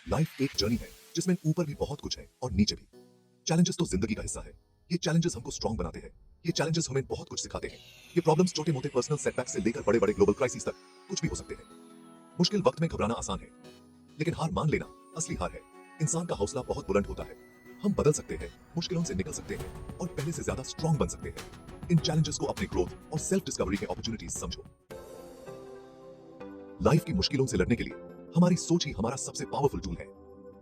Life एक journey है जिसमें ऊपर भी बहुत कुछ है और नीचे भी। चैलेंजेस तो जिंदगी का हिस्सा है। ये चैलेंजेस हमको स्ट्रांग बनाते हैं। ये चैलेंजेस हमें बहुत कुछ सिखाते हैं। ये प्रॉब्लम्स छोटे मोटे पर्सनल सेटबैक से लेकर बड़े बड़े ग्लोबल क्राइसिस तक कुछ भी हो सकते हैं। मुश्किल वक्त में घबराना आसान है, लेकिन हार मान लेना असली हार है। इंसान का हौसला बहुत बुलंद होता है। हम बदल सकते हैं, मुश्किलों से निकल सकते हैं और पहले से ज्यादा स्ट्रांग बन सकते हैं। इन चैलेंजेस को अपने ग्रोथ और सेल्फ डिस्कवरी के अपॉर्चुनिटीज समझो। लाइफ की मुश्किलों से लड़ने के लिए हमारी सोच ही हमारा सबसे पावरफुल टूल है।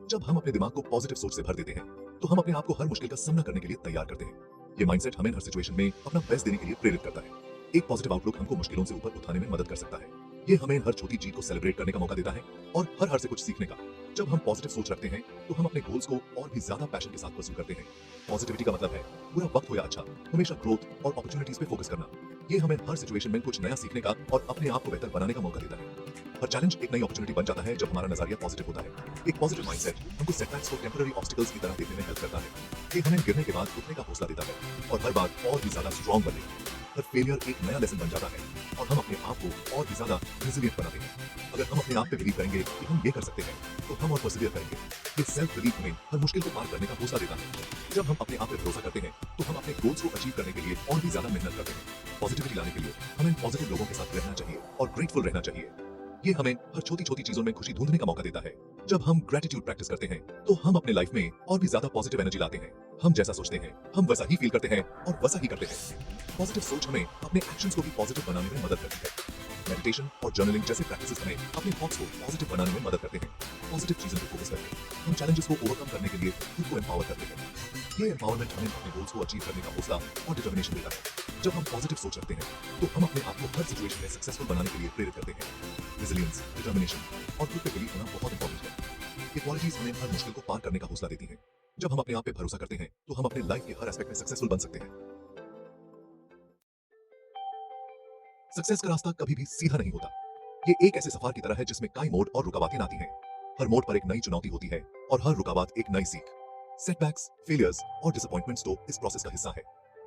जब हम अपने दिमाग को पॉजिटिव सोच से भर देते हैं तो हम अपने आप को हर मुश्किल का सामना करने के लिए तैयार करते हैं। ये माइंडसेट हमें हर सिचुएशन में अपना बेस्ट देने के लिए प्रेरित करता है। एक पॉजिटिव आउटलुक हमको मुश्किलों से ऊपर उठाने में मदद कर सकता है। ये हमें हर छोटी जीत को सेलिब्रेट करने का मौका देता है और हर हार से कुछ सीखने का। जब हम पॉजिटिव सोच रखते हैं तो हम अपने गोल्स को और भी ज्यादा पैशन के साथ परस्यू करते हैं। पॉजिटिविटी का मतलब है बुरा वक्त हो या अच्छा, हमेशा ग्रोथ और अपॉर्चुनिटीज पे फोकस करना। ये हमें हर सिचुएशन में कुछ नया सीखने का और अपने आप को बेहतर बनाने का मौका देता है। हर चैलेंज एक नई अपॉर्चुनिटी बन जाता है जब हमारा नजरिया पॉजिटिव होता है। एक पॉजिटिव माइंडसेट हमको सेटबैक्स को टेम्पररी ऑब्स्टिकल्स की तरह देखने में हेल्प करता है। ये हमें गिरने के बाद उठने का हौसला देता है और हर बार और भी ज्यादा स्ट्रांग बनने। हर फेलियर एक नया लेसन बन जाता है और हम अपने आप को और भी ज्यादा रेजिलिएंट बनाते हैं। अगर हम अपने आप पे बिलीव करेंगे कि हम ये कर सकते हैं तो हम और परसिवियर करेंगे। ये सेल्फ बिलीफ हमें हर मुश्किल को पार करने का हौसला देता है। जब हम अपने आप पे भरोसा करते हैं तो हम अपने गोल्स को अचीव करने के लिए और भी ज्यादा मेहनत करते हैं। पॉजिटिविटी लाने के लिए हमें पॉजिटिव लोगों के साथ रहना चाहिए और ग्रेटफुल रहना चाहिए। ये हमें हर छोटी छोटी चीजों में खुशी ढूंढने का मौका देता है। जब हम ग्रेटिट्यूड प्रैक्टिस करते हैं तो हम अपने लाइफ में और भी ज्यादा पॉजिटिव एनर्जी लाते हैं। हम जैसा सोचते हैं हम वैसा ही फील करते हैं और वैसा ही करते हैं। पॉजिटिव सोच हमें अपने एक्शंस को भी पॉजिटिव बनाने में मदद करती है। मेडिटेशन और जर्नलिंग जैसे प्रैक्टिसेस हमें अपने थॉट्स को पॉजिटिव बनाने में मदद करते हैं। पॉजिटिव चीजों पर फोकस करके हम चैलेंजेस को ओवरकम करने के लिए खुद को एम्पावर करते हैं। ये एम्पावरमेंट हमें अपने गोल्स को अचीव करने का हौसला और डिटर्मिनेशन देता है। जब हम पॉजिटिव सोच रखते हैं तो हम अपने आप को हर सिचुएशन में सक्सेसफुल बनाने के लिए प्रेरित करते हैं। रेजिलियंस, डिटर्मिनेशन और खुद पे बिलीव होना बहुत इंपॉर्टेंट है। ये क्वालिटीज हमें हर मुश्किल को पार करने का हौसला देती हैं। जब हम अपने आप पे भरोसा करते हैं तो हम अपने लाइफ के हर एस्पेक्ट में सक्सेसफुल बन सकते हैं। सक्सेस का रास्ता कभी भी सीधा नहीं होता। ये एक ऐसे सफर की तरह है जिसमें कई मोड़ और रुकावटें आती हैं। हर मोड़ पर एक नई चुनौती होती है और हर रुकावट एक नई सीख। सेटबैक्स, फेलियर्स और डिसअपॉइंटमेंट्स तो इस प्रोसेस का हिस्सा है।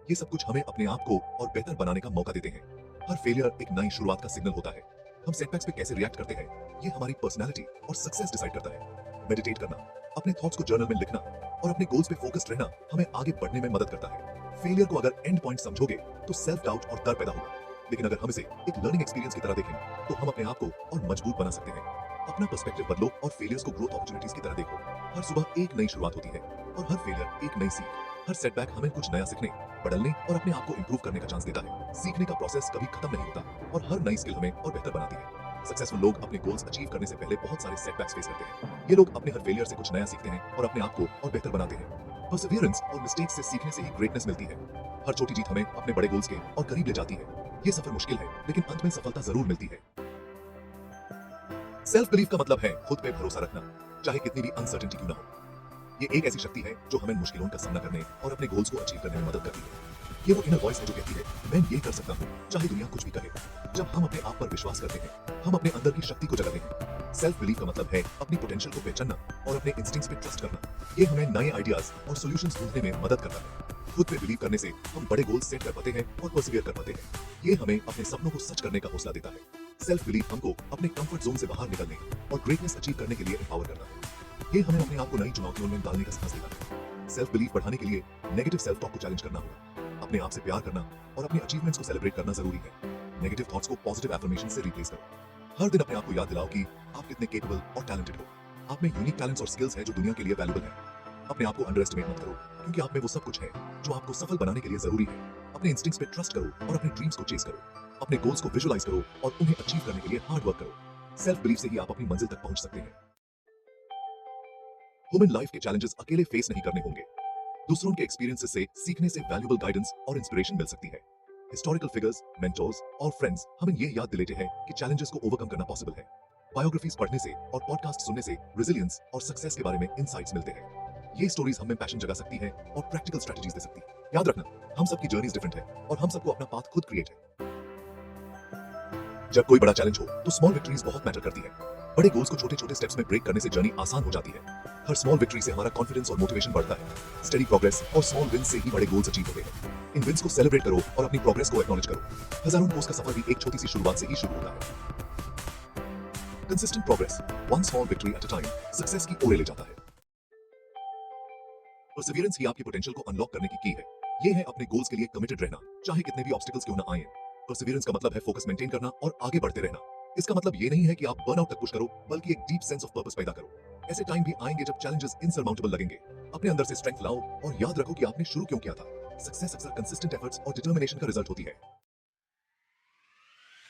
ये सब कुछ हमें अपने आप को और बेहतर बनाने का मौका देते हैं। हर फेलियर एक नई शुरुआत का सिग्नल होता है। हम सेटबैक्स पे कैसे रिएक्ट करते हैं ये हमारी पर्सनैलिटी और सक्सेस डिसाइड करता है। मेडिटेट करना, अपने थॉट्स को जर्नल में लिखना और अपने गोल्स पे फोकस्ड रहना हमें आगे बढ़ने में मदद करता है। फेलियर को अगर एंड पॉइंट समझोगे तो सेल्फ डाउट और डर पैदा होगा, लेकिन अगर हम इसे एक लर्निंग एक्सपीरियंस की तरह देखें तो हम अपने आप को और मजबूत बना सकते हैं। अपना पर्सपेक्टिव बदलो और फेलियर्स को ग्रोथ अपॉर्चुनिटीज की तरह देखो। हर सुबह एक नई शुरुआत होती है और हर फेलियर एक नई सीख। हर सेटबैक हमें कुछ नया सीखने, बदलने और अपने आप को इंप्रूव करने का चांस देता है। सीखने का प्रोसेस कभी खत्म नहीं होता और हर नई स्किल हमें और बेहतर बनाती है। सक्सेसफुल लोग अपने गोल्स अचीव करने से पहले बहुत सारे सेटबैक्स फेस करते हैं। ये लोग अपने हर फेलियर से कुछ नया सीखते हैं और अपने आप को और बेहतर बनाते हैं। परसिवियरेंस और मिस्टेक्स से सीखने से ही ग्रेटनेस मिलती है। हर छोटी जीत हमें अपने बड़े गोल्स के और करीब ले जाती है। ये सफर मुश्किल है लेकिन अंत में सफलता जरूर मिलती है। सेल्फ बिलीफ का मतलब है खुद पे भरोसा रखना, चाहे कितनी भी अनसर्टेनिटी क्यों ना हो। ये एक ऐसी शक्ति है जो हमें मुश्किलों का सामना करने और अपने गोल्स को अचीव करने में मदद करती है। ये वो इनर वॉइस है जो कहती है मैं ये कर सकता हूँ चाहे दुनिया कुछ भी कहे। जब हम अपने आप पर विश्वास करते हैं हम अपने अंदर की शक्ति को जगाते हैं। सेल्फ बिलीफ का मतलब है अपनी पोटेंशियल को पहचानना और अपने इंस्टिंक्ट्स पे ट्रस्ट करना। ये हमें नए आइडियाज और सॉल्यूशंस ढूंढने में मदद करता है। खुद पे बिलीव करने से हम बड़े गोल्स सेट कर पाते हैं और परसिवियर कर पाते हैं। ये हमें अपने सपनों को सच करने का हौसला देता है। सेल्फ बिलीफ हमको अपने कंफर्ट जोन से बाहर निकलने और ग्रेटनेस अचीव करने के लिए एम्पावर करता है। ये हमें अपने आप को नई चुनौतियों में डालने का साहस देता है। सेल्फ बिलीफ बढ़ाने के लिए नेगेटिव सेल्फ टॉक को चैलेंज करना होगा। अपने आप से प्यार करना और अपने अचीवमेंट्स को सेलिब्रेट करना जरूरी है। नेगेटिव थॉट्स को पॉजिटिव एफर्मेशन से रिप्लेस करो। हर दिन अपने आप को याद दिलाओ कि आप कितने केपेबल और टैलेंटेड हो। आप में यूनिक टैलेंट्स और स्किल्स हैं जो दुनिया के लिए वैल्यूएबल हैं। अपने आप को अंडर एस्टिमेट मत करो क्योंकि आप में वो सब कुछ है जो आपको सफल बनाने के लिए जरूरी है। अपने इंस्टिंक्ट्स पे ट्रस्ट करो और अपने ड्रीम्स को चेस करो। अपने गोल्स को विजुअलाइज करो और उन्हें अचीव करने के लिए हार्ड वर्क करो। सेल्फ बिलीफ से ही आप अपनी मंजिल तक पहुंच सकते हैं। ह्यूमन लाइफ के चैलेंजेस अकेले फेस नहीं करने होंगे। दूसरों के एक्सपीरियंसेस से सीखने से वैल्यूएबल गाइडेंस और इंस्पिरेशन मिल सकती है। हिस्टोरिकल फिगर्स, मेंटोर्स और फ्रेंड्स हमें ये याद दिलाते हैं कि चैलेंजेस को ओवरकम करना पॉसिबल है। बायोग्राफीज पढ़ने से और पॉडकास्ट सुनने से रेजिलियंस और सक्सेस के बारे में इनसाइट्स मिलते हैं। ये स्टोरीज हमें पैशन जगा सकती है और प्रैक्टिकल स्ट्रेटजीज दे सकती है। याद रखना, हम सबकी जर्नीज डिफरेंट है और हम सबको अपना पाथ खुद क्रिएट है। जब कोई बड़ा चैलेंज हो तो स्मॉल विक्ट्रीज बहुत मैटर करती है। बड़े गोल्स को छोटे छोटे स्टेप्स में ब्रेक करने से जर्नी आसान हो जाती है। हर स्मॉल विक्ट्री से हमारा कॉन्फिडेंस और मोटिवेशन बढ़ता है। स्टडी प्रोग्रेस और स्मॉल विन से ही बड़े गोल्स अचीव होते हैं। इन विन्स को सेलिब्रेट करो और अपनी प्रोग्रेस को एक्नॉलेज करो। हजारों कोस का सफर भी एक छोटी सी शुरुआत से ही शुरू होता है। Consistent progress one small victory at a time success की ओर ले जाता है। परसिवियरेंस ही आपकी पोटेंशियल को अनलॉक करने की है। ये है अपने गोल्स के लिए कमिटेड रहना, चाहे कितने भी ऑब्स्टिकल्स क्यों ना आए। परसिवियरेंस का मतलब है फोकस मेंटेन करना और आगे बढ़ते रहना। इसका मतलब ये नहीं है कि आप बर्नआउट तक पुश करो, बल्कि एक डीप सेंस ऑफ पर्पस पैदा करो। ऐसे टाइम भी आएंगे जब चैलेंजेस इनसरमाउंटेबल लगेंगे। अपने अंदर से स्ट्रेंथ लाओ और याद रखो कि आपने शुरू क्यों किया था। सक्सेस अक्सर कंसिस्टेंट एफर्ट्स और डिटर्मिनेशन का रिजल्ट होती है।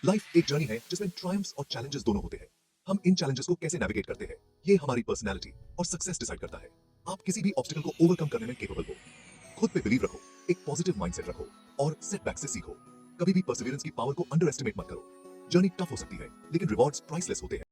लाइफ एक जर्नी है जिसमें ट्रायम्फ्स और चैलेंजेस दोनों होते हैं। हम इन चैलेंजेस को कैसे नेविगेट करते हैं, ये हमारी पर्सनैलिटी और सक्सेस डिसाइड करता है। आप किसी भी ऑब्स्टिकल को ओवरकम करने में केपेबल हो। खुद पे बिलीव रखो, एक पॉजिटिव माइंडसेट रखो और सेटबैक से सीखो। कभी भी परसिवियरेंस की पावर को अंडर एस्टिमेट मत करो। जर्नी टफ हो सकती है, लेकिन रिवॉर्ड्स प्राइसलेस होते हैं।